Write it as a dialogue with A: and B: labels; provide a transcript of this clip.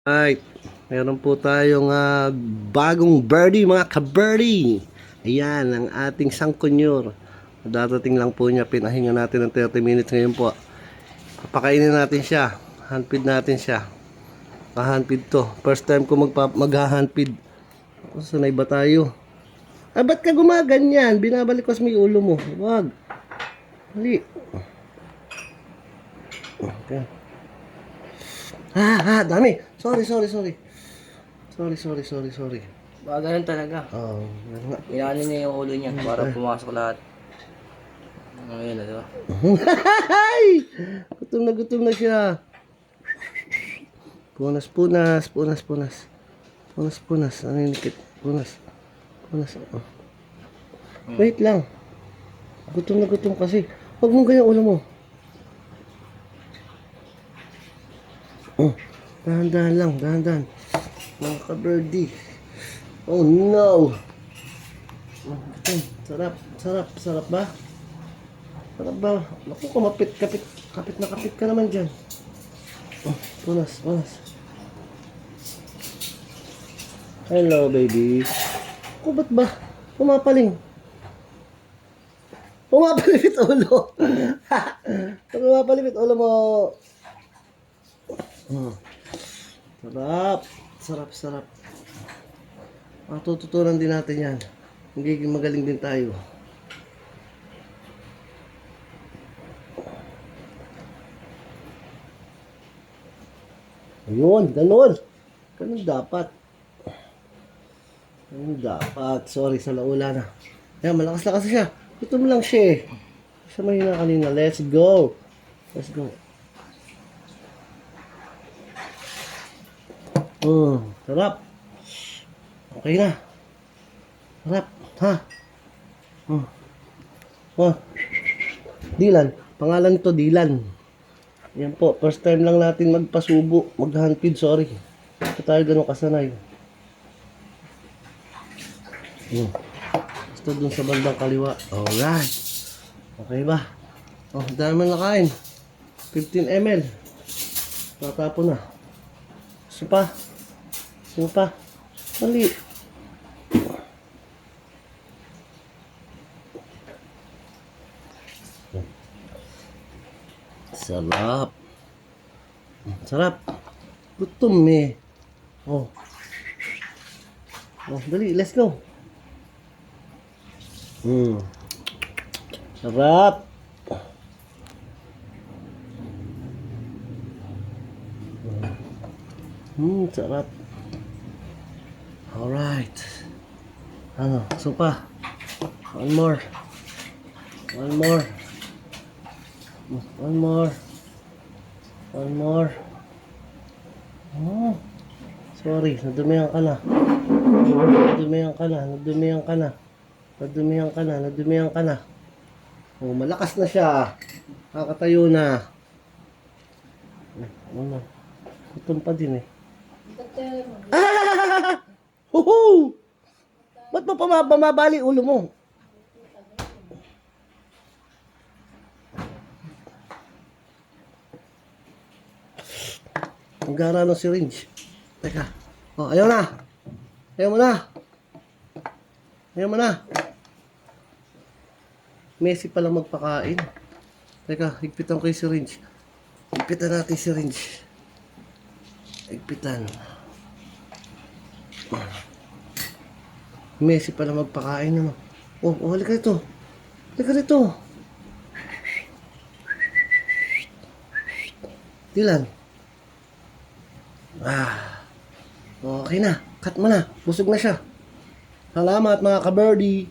A: Right, meron po tayong bagong birdie mga ka-birdie. Ayan, ang ating sangkunyor. Dadating lang po niya, pinahinga natin ng 30 minutes ngayon po. Papakainin natin siya, handfeed natin siya. Pa-handfeed to. First time ko mag-handfeed. Sanay ba tayo? Ba't ka gumaganyan? Binabalik ko sa may ulo mo. Wag. Hali. Okay. Dami. Sorry. Sorry.
B: Baka ganun talaga.
A: Ganun nga.
B: Inaano niya yung ulo niya para pumasok lahat. Ayun na, diba?
A: Gutom na siya. Punas. Ano yung nikit? Punas. Oh. Wait lang. Gutom kasi. Huwag mong ganyan ulo mo. Dahan-dahan lang. Mga ka-birdie. Oh no! Sarap ba? Sarap ba? Naku, kapit na kapit ka naman dyan. Punas. Hello, baby. Ba't ba? Pumapalipit ulo. Pumapalipit ulo mo. Sarap. Tututunan din natin yan. Magiging magaling din tayo. Ayun, ganun dapat. Sorry sa laula na. Ayan, malakas na kasi siya. Gutom lang siya eh. Siya mahina kanina. Let's go. Sarap. Okay na. Sarap. Ha? Dilan. Pangalan nito Dilan. Yan po. First time lang natin magpasubo. Mag-handfeed. Sorry. Ito tayo ganun kasanay. Basta dun sa bandang kaliwa. Alright. Okay ba? Dami man nakain. 15 ml. Tatapon na. Sino pa? Mali. Sarap. Gutom eh. Dali, let's go. Sarap. Sarap. Alright. Supa. One more. Sorry, nadumihan ka na. Malakas na siya. Kakatayo na. Gutom pa din eh. Ba't mo pumabali ulo mo? Ang gara ng syringe. Teka. Ayaw mo na. Messi palang magpakain. Teka, higpitan ko yung syringe. Higpitan natin syringe. Messi palang magpakain naman. Halika dito. Dilan. Okay na. Cut mo na. Busog na siya. Salamat mga ka-birdie.